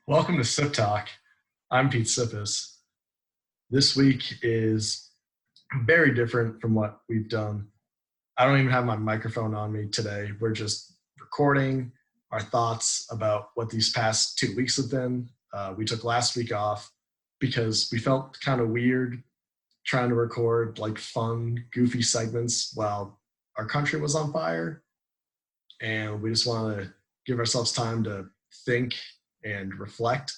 Welcome to Sip Talk. I'm Pete Sippis. This week is very different from what we've done. I don't even have my microphone on me today. We're just recording our thoughts about what these past 2 weeks have been. We took last week off because we felt kind of weird trying to record like fun, goofy segments while our country was on fire. And we just want to give ourselves time to think and reflect.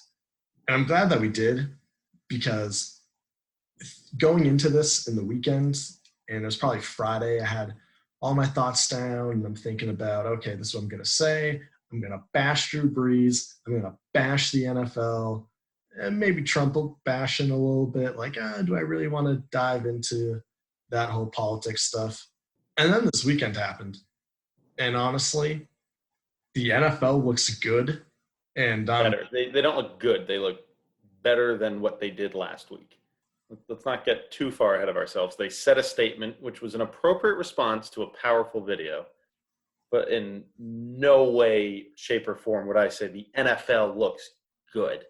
And I'm glad that we did, because going into this in the weekend, and it was probably Friday, I had all my thoughts down and I'm thinking about, okay, this is what I'm going to say. I'm going to bash Drew Brees. I'm going to bash the NFL, and maybe Trump will bash in a little bit. Like, do I really want to dive into that whole politics stuff? And then this weekend happened. And honestly, the NFL looks good. And Better. They don't look good. They look better than what they did last week. Let's not get too far ahead of ourselves. They set a statement, which was an appropriate response to a powerful video. But in no way, shape, or form would I say the NFL looks good.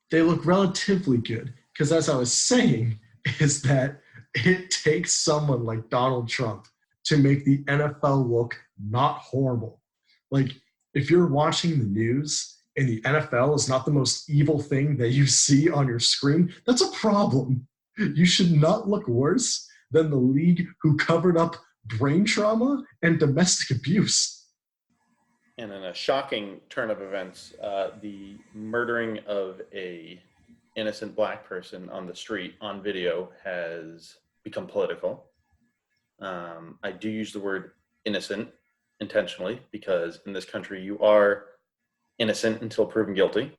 They look relatively good, because as I was saying, is that it takes someone like Donald Trump to make the NFL look not horrible. Like, if you're watching the news and the NFL is not the most evil thing that you see on your screen, that's a problem. You should not look worse than the league who covered up brain trauma and domestic abuse. And in a shocking turn of events, the murdering of a innocent black person on the street on video has become political. I do use the word innocent intentionally, because in this country you are innocent until proven guilty.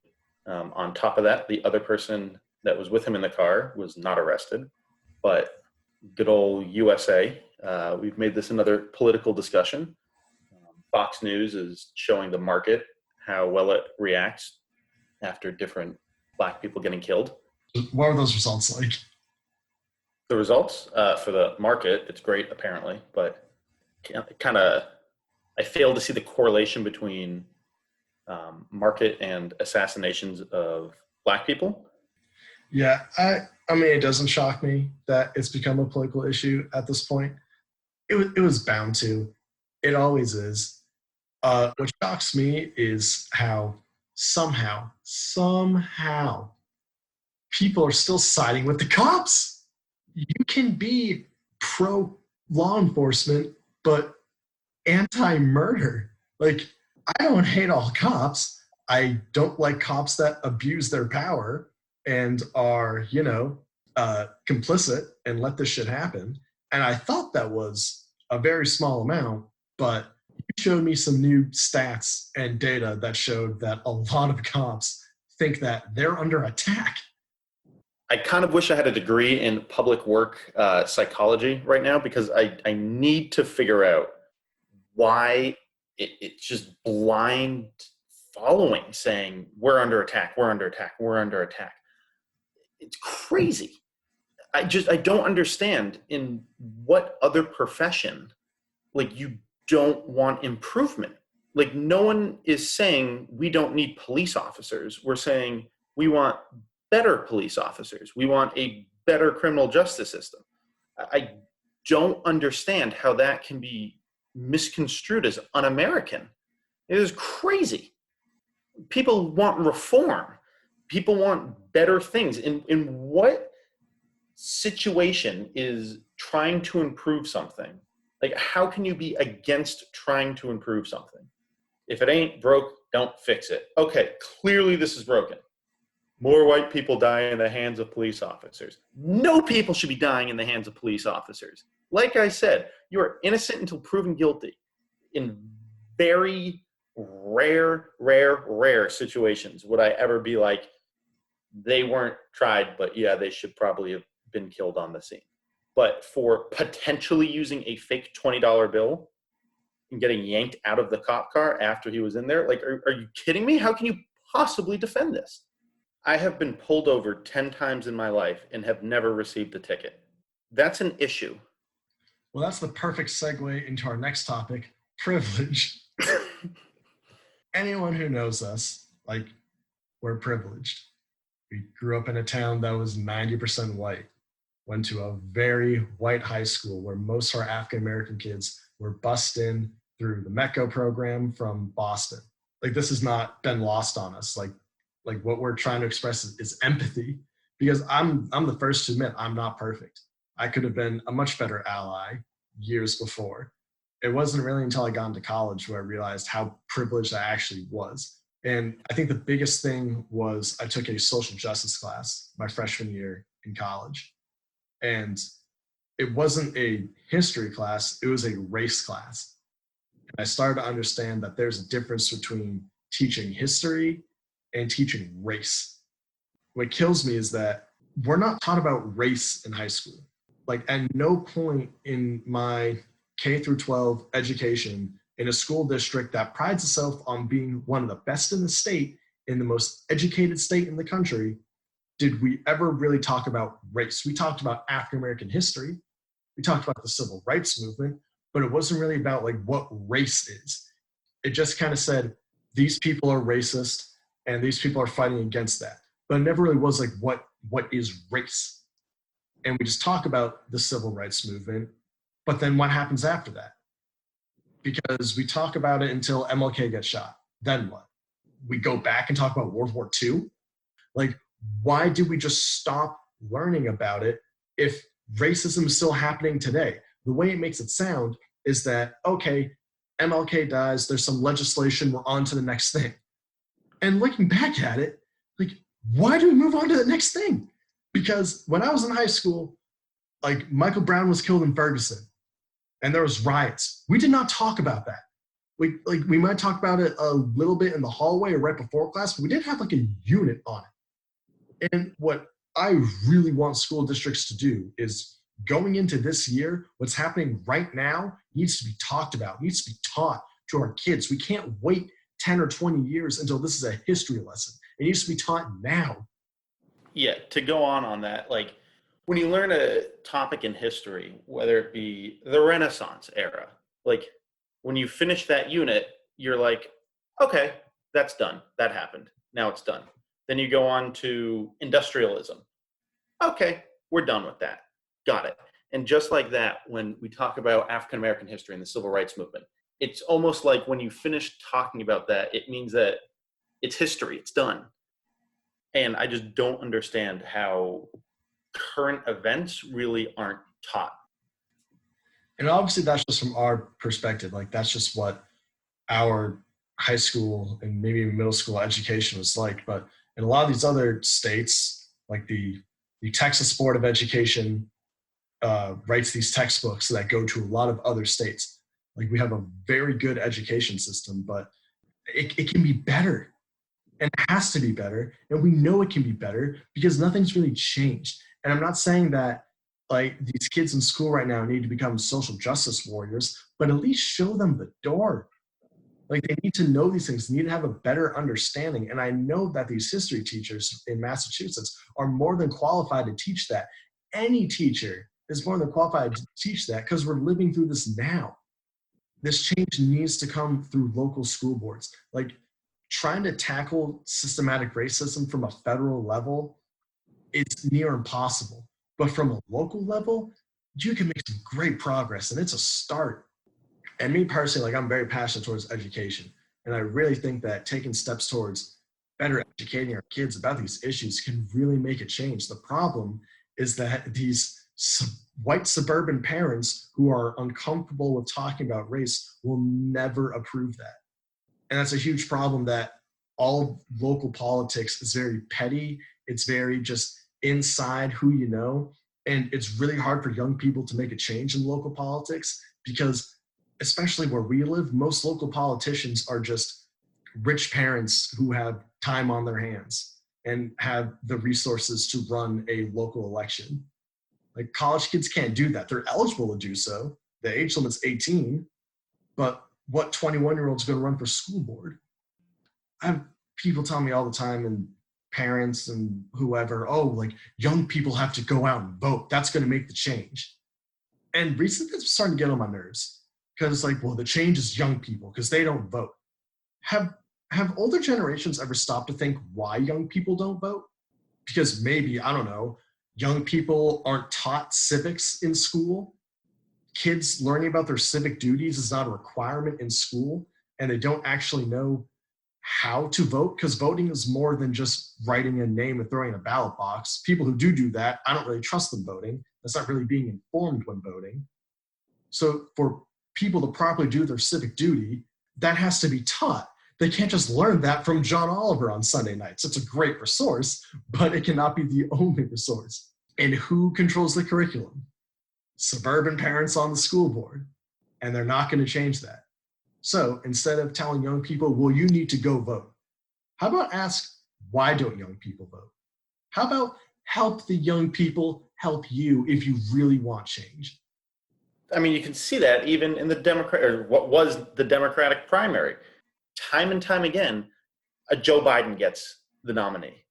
On top of that, the other person that was with him in the car was not arrested. But good old USA, we've made this another political discussion. Fox News is showing the market how well it reacts after different black people getting killed. What were those results like? The results for the market, it's great apparently, but I fail to see the correlation between market and assassinations of black people. Yeah, I mean, it doesn't shock me that it's become a political issue at this point. It was bound to. It always is. What shocks me is how somehow, people are still siding with the cops. You can be pro law enforcement, but anti-murder. Like, I don't hate all cops. I don't like cops that abuse their power and are, complicit and let this shit happen. And I thought that was a very small amount, but you showed me some new stats and data that showed that a lot of cops think that they're under attack. I kind of wish I had a degree in public work psychology right now, because I need to figure out why it's just blind following, saying we're under attack, we're under attack, we're under attack. It's crazy. I don't understand in what other profession, like, you don't want improvement. Like, no one is saying we don't need police officers. We're saying we want better police officers. We want a better criminal justice system. I don't understand how that can be misconstrued as un-American. It is crazy. People want reform. People want better things. In what situation is trying to improve something? Like, how can you be against trying to improve something? If it ain't broke, don't fix it. Okay, clearly this is broken. More white people die in the hands of police officers. No people should be dying in the hands of police officers. Like I said, you are innocent until proven guilty. In very rare situations would I ever be like, they weren't tried, but yeah, they should probably have been killed on the scene. But for potentially using a fake $20 bill and getting yanked out of the cop car after he was in there, like, are you kidding me? How can you possibly defend this? I have been pulled over 10 times in my life and have never received a ticket. That's an issue. Well, that's the perfect segue into our next topic, privilege. Anyone who knows us, like, we're privileged. We grew up in a town that was 90% white, went to a very white high school where most of our African American kids were bussed in through the METCO program from Boston. Like, this has not been lost on us. Like what we're trying to express is empathy, because I'm the first to admit I'm not perfect. I could have been a much better ally years before. It wasn't really until I got into college where I realized how privileged I actually was. And I think the biggest thing was I took a social justice class my freshman year in college. And it wasn't a history class, it was a race class. And I started to understand that there's a difference between teaching history and teaching race. What kills me is that we're not taught about race in high school. Like, at no point in my K through 12 education in a school district that prides itself on being one of the best in the state, in the most educated state in the country, did we ever really talk about race. We talked about African American history, we talked about the civil rights movement, but it wasn't really about like what race is. It just kind of said these people are racist and these people are fighting against that, but it never really was like what is race. And we just talk about the civil rights movement, but then what happens after that? Because we talk about it until MLK gets shot. Then what? We go back and talk about World War II? Like, why did we just stop learning about it if racism is still happening today? The way it makes it sound is that, okay, MLK dies, there's some legislation, we're on to the next thing. And looking back at it, like, why do we move on to the next thing? Because when I was in high school, like, Michael Brown was killed in Ferguson and there was riots. We did not talk about that. We might talk about it a little bit in the hallway or right before class, but we didn't have like a unit on it. And what I really want school districts to do is, going into this year, what's happening right now needs to be talked about, needs to be taught to our kids. We can't wait 10 or 20 years until this is a history lesson. It needs to be taught now. Yeah, to go on that, like, when you learn a topic in history, whether it be the Renaissance era, like, when you finish that unit, you're like, okay, that's done. That happened. Now it's done. Then you go on to industrialism. Okay, we're done with that. Got it. And just like that, when we talk about African American history and the civil rights movement, it's almost like when you finish talking about that, it means that it's history, it's done. And I just don't understand how current events really aren't taught. And obviously that's just from our perspective. Like, that's just what our high school and maybe middle school education was like. But in a lot of these other states, like the Texas Board of Education writes these textbooks that go to a lot of other states. Like, we have a very good education system, but it can be better, and it has to be better. And we know it can be better because nothing's really changed. And I'm not saying that like these kids in school right now need to become social justice warriors, but at least show them the door. Like, they need to know these things, they need to have a better understanding. And I know that these history teachers in Massachusetts are more than qualified to teach that. Any teacher is more than qualified to teach that because we're living through this now. This change needs to come through local school boards. Like, trying to tackle systematic racism from a federal level, it's near impossible. But from a local level, you can make some great progress, and it's a start. And me personally, like, I'm very passionate towards education. And I really think that taking steps towards better educating our kids about these issues can really make a change. The problem is that these white suburban parents who are uncomfortable with talking about race will never approve that. And that's a huge problem, that all local politics is very petty. It's very just inside who you know. And it's really hard for young people to make a change in local politics because, especially where we live, most local politicians are just rich parents who have time on their hands and have the resources to run a local election. Like, college kids can't do that. They're eligible to do so. The age limit's 18, but what 21-year-old's going to run for school board? I have people tell me all the time, and parents and whoever, oh, like, young people have to go out and vote. That's going to make the change. And recently it's starting to get on my nerves because, like, well, the change is young people because they don't vote. Have have older generations ever stopped to think why young people don't vote? Because maybe, I don't know, young people aren't taught civics in school. Kids learning about their civic duties is not a requirement in school, and they don't actually know how to vote, because voting is more than just writing a name and throwing in a ballot box. People who do that, I don't really trust them voting. That's not really being informed when voting. So for people to properly do their civic duty, that has to be taught. They can't just learn that from John Oliver on Sunday nights. It's a great resource, but it cannot be the only resource. And who controls the curriculum? Suburban parents on the school board, and they're not going to change that. So instead of telling young people, well, you need to go vote, how about ask, why don't young people vote? How about help the young people help you if you really want change? I mean, you can see that even in the Democrat, or what was the Democratic primary. Time and time again, Joe Biden gets the nominee.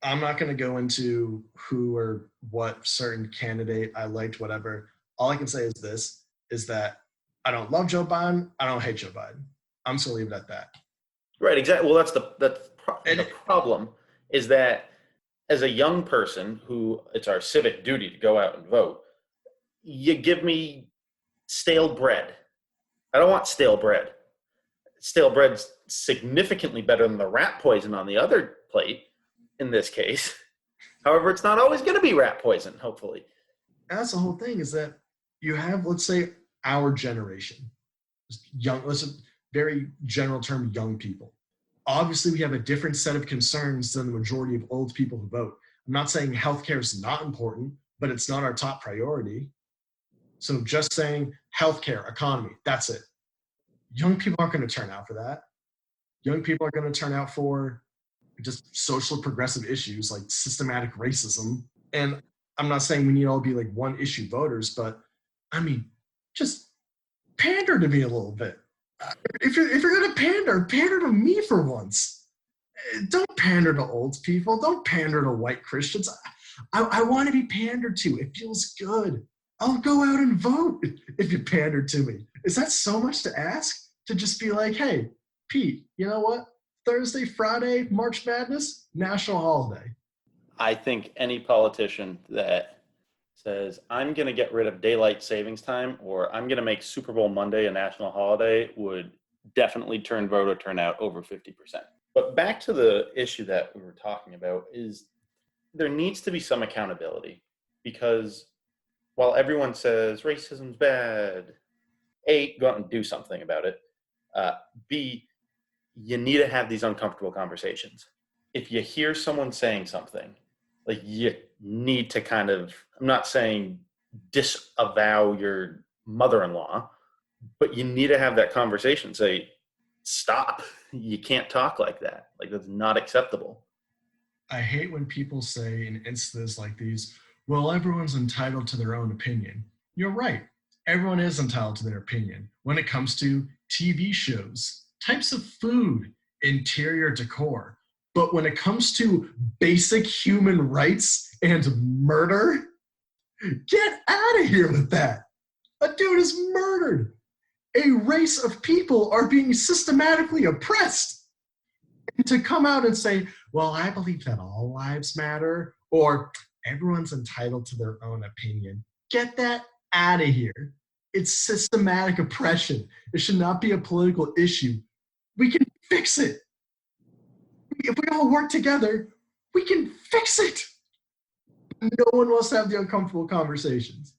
I'm not going to go into who or what certain candidate I liked, whatever. All I can say is this, is that I don't love Joe Biden. I don't hate Joe Biden. I'm just going to leave it at that. Right, exactly. Well, that's the problem, is that as a young person who it's our civic duty to go out and vote, you give me stale bread. I don't want stale bread. Stale bread's significantly better than the rat poison on the other plate in this case. However, it's not always going to be rat poison, hopefully. And that's the whole thing, is that you have, let's say, our generation, young, let's a very general term, young people. Obviously, we have a different set of concerns than the majority of old people who vote. I'm not saying healthcare is not important, but it's not our top priority. So just saying healthcare, economy, that's it. Young people aren't going to turn out for that. Young people are going to turn out for just social progressive issues like systematic racism. And I'm not saying we need all be like one issue voters, but I mean, just pander to me a little bit. If you're going to pander to me for once. Don't pander to old people. Don't pander to white Christians. I want to be pandered to. It feels good. I'll go out and vote if you pander to me. Is that so much to ask? To just be like, hey, Pete, you know what? Thursday, Friday, March Madness, national holiday. I think any politician that says, I'm going to get rid of daylight savings time, or I'm going to make Super Bowl Monday a national holiday, would definitely turn voter turnout over 50%. But back to the issue that we were talking about, is there needs to be some accountability, because while everyone says racism's bad, A, go out and do something about it. B, you need to have these uncomfortable conversations. If you hear someone saying something, like, you need to kind of, I'm not saying disavow your mother-in-law, but you need to have that conversation. Say, stop. You can't talk like that. Like, that's not acceptable. I hate when people say in instances like these, well, everyone's entitled to their own opinion. You're right. Everyone is entitled to their opinion when it comes to TV shows, types of food, interior decor. But when it comes to basic human rights and murder, get out of here with that. A dude is murdered. A race of people are being systematically oppressed. And to come out and say, well, I believe that all lives matter, or everyone's entitled to their own opinion. Get that out of here. It's systematic oppression. It should not be a political issue. We can fix it. If we all work together, we can fix it. No one wants to have the uncomfortable conversations.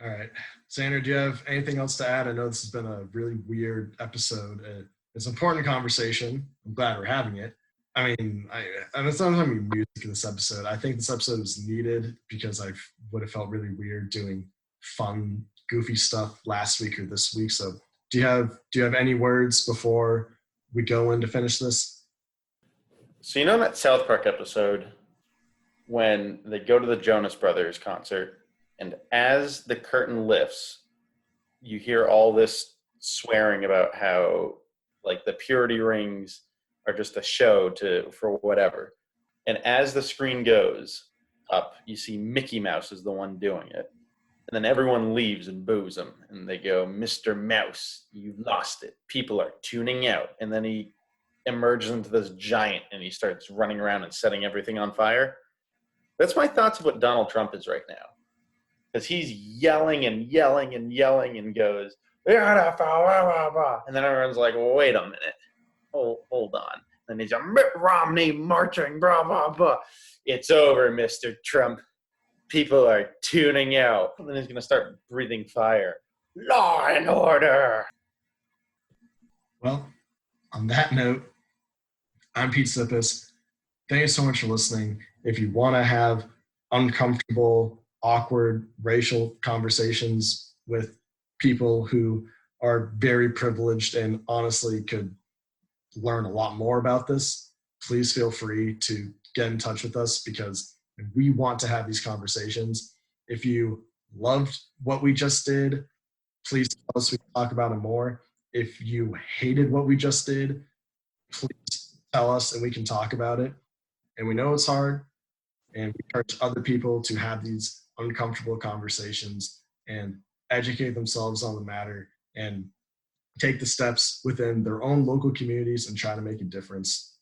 All right. Sandra, do you have anything else to add? I know this has been a really weird episode. It's an important conversation. I'm glad we're having it. I mean, it's not having music in this episode. I think this episode was needed because I would have felt really weird doing fun, goofy stuff last week or this week. So do you have any words before we go in to finish this? So, you know, that South Park episode when they go to the Jonas Brothers concert, and as the curtain lifts, you hear all this swearing about how, like, the purity rings are just a show for whatever. And as the screen goes up, you see Mickey Mouse is the one doing it. And then everyone leaves and boos him. And they go, Mr. Mouse, you've lost it. People are tuning out. And then he emerges into this giant and he starts running around and setting everything on fire. That's my thoughts of what Donald Trump is right now. Because he's yelling and yelling and yelling and goes, and then everyone's like, well, wait a minute. Hold on. And he's a Mitt Romney marching, blah, blah, blah. It's over, Mr. Trump. People are tuning out. And then he's going to start breathing fire. Law and order. Well, on that note, I'm Pete Sippis. Thank you so much for listening. If you want to have uncomfortable, awkward racial conversations with people who are very privileged and honestly could learn a lot more about this, please feel free to get in touch with us because we want to have these conversations. If you loved what we just did, please tell us we can talk about it more. If you hated what we just did, please tell us and we can talk about it. And we know it's hard, and we encourage other people to have these uncomfortable conversations and educate themselves on the matter and take the steps within their own local communities and try to make a difference.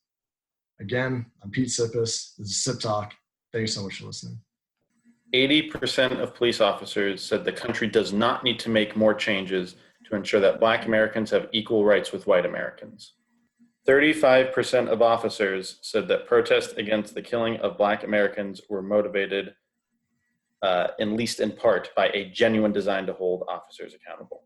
Again, I'm Pete Sippis. This is Sip Talk. Thanks so much for listening. 80% of police officers said the country does not need to make more changes to ensure that Black Americans have equal rights with white Americans. 35% of officers said that protests against the killing of Black Americans were motivated, at least in part, by a genuine desire to hold officers accountable.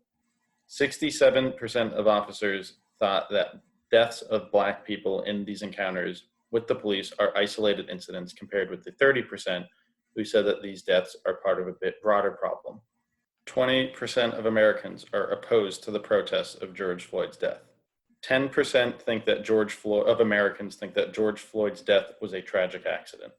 67% of officers thought that deaths of Black people in these encounters with the police are isolated incidents compared with the 30% who said that these deaths are part of a bit broader problem. 20% of Americans are opposed to the protests of George Floyd's death. 10% think that Americans think that George Floyd's death was a tragic accident.